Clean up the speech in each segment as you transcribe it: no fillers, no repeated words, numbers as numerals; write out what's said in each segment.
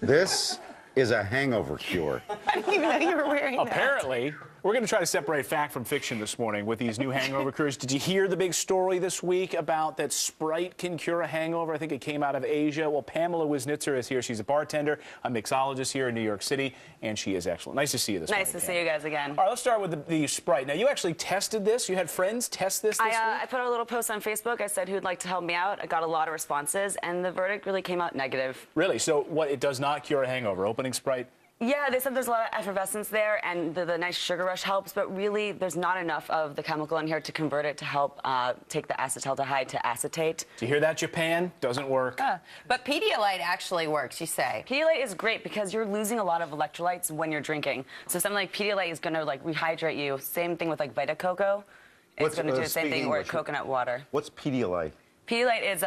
This is a hangover cure. I didn't even know you were wearing that. Apparently, we're going to try to separate fact from fiction this morning with these new hangover cures. Did you hear the big story this week about that Sprite can cure a hangover? I think it came out of Asia. Well, Pamela Wisnitzer is here. She's a bartender, a mixologist here in New York City, and she is excellent. Nice to see you this morning. Nice to see you guys again. All right, let's start with the Sprite. Now, you actually tested this? You had friends test this week? I put a little post on Facebook. I said who'd like to help me out. I got a lot of responses, and the verdict really came out negative. Really? So what, it does not cure a hangover? Opening Sprite? Yeah, they said there's a lot of effervescence there, and the nice sugar rush helps, but really there's not enough of the chemical in here to convert it to help take the acetaldehyde to acetate. Do you hear that, Japan? Doesn't work. But Pedialyte actually works, you say. Pedialyte is great because you're losing a lot of electrolytes when you're drinking. So something like Pedialyte is going to like rehydrate you. Same thing with like Vita Coco. It's going to do the same thing, or coconut water. What's Pedialyte? Pedialyte is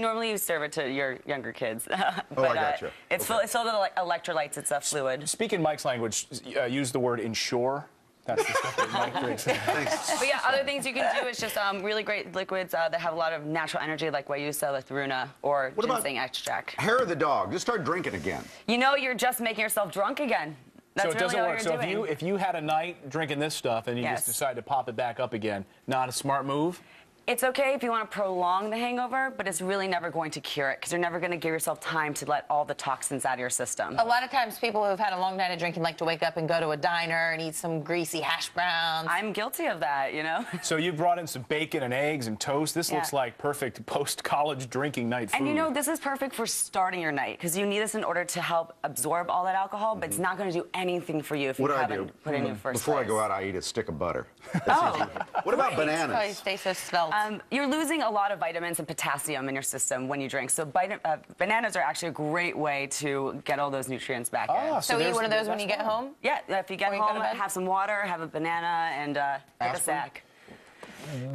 normally you serve it to your younger kids. But, I gotcha. It's filled with like electrolytes. It's a fluid. Speaking Mike's language, use the word ensure. That's the stuff that Mike drinks. But yeah, other things you can do is just really great liquids that have a lot of natural energy, like Guayusa, Lathruna, or ginseng extract. Hair of the dog. Just start drinking again. You know, you're just making yourself drunk again. That's so it doesn't really work. So if you had a night drinking this stuff and you just decide to pop it back up again, not a smart move? It's okay if you want to prolong the hangover, but it's really never going to cure it because you're never going to give yourself time to let all the toxins out of your system. A lot of times people who've had a long night of drinking like to wake up and go to a diner and eat some greasy hash browns. I'm guilty of that, you know? So you brought in some bacon and eggs and toast. This looks like perfect post-college drinking night food. And you know, this is perfect for starting your night because you need this in order to help absorb all that alcohol, but it's not going to do anything for you if you haven't put in your first Before I go out, I eat a stick of butter. Oh. What about bananas? Oh, you stay so svelte. You're losing a lot of vitamins and potassium in your system when you drink. So bananas are actually a great way to get all those nutrients back in. So eat one of those when you get home? Yeah, if you get home, have some water, have a banana, and take a sack.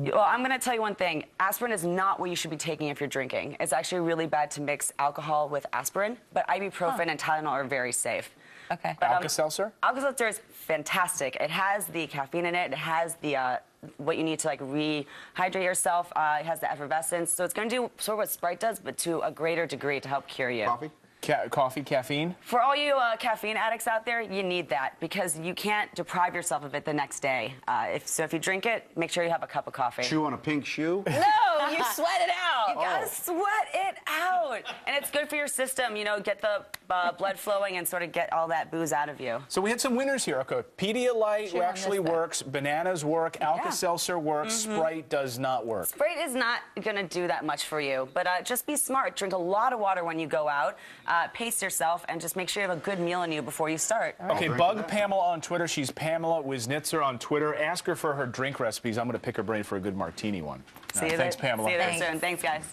Well, I'm going to tell you one thing. Aspirin is not what you should be taking if you're drinking. It's actually really bad to mix alcohol with aspirin, but ibuprofen and Tylenol are very safe. Okay. But, Alka-Seltzer? Alka-Seltzer is fantastic. It has the caffeine in it. It has the what you need to like rehydrate yourself. It has the effervescence. So it's going to do sort of what Sprite does, but to a greater degree to help cure you. Coffee? Coffee, caffeine? For all you caffeine addicts out there, you need that because you can't deprive yourself of it the next day. So if you drink it, make sure you have a cup of coffee. Chew on a pink shoe? No, you sweat it out. You gotta sweat it out. And it's good for your system, you know, get the blood flowing and sort of get all that booze out of you. So we had some winners here. Okay, Pedialyte actually works, bananas work, Alka-Seltzer works, Sprite does not work. Sprite is not gonna do that much for you, but just be smart. Drink a lot of water when you go out. Pace yourself and just make sure you have a good meal in you before you start. Okay, bug Pamela on Twitter. She's Pamela Wisnitzer on Twitter. Ask her for her drink recipes. I'm going to pick her brain for a good martini one. See you Thanks, Pamela. See you there soon. Thanks, guys.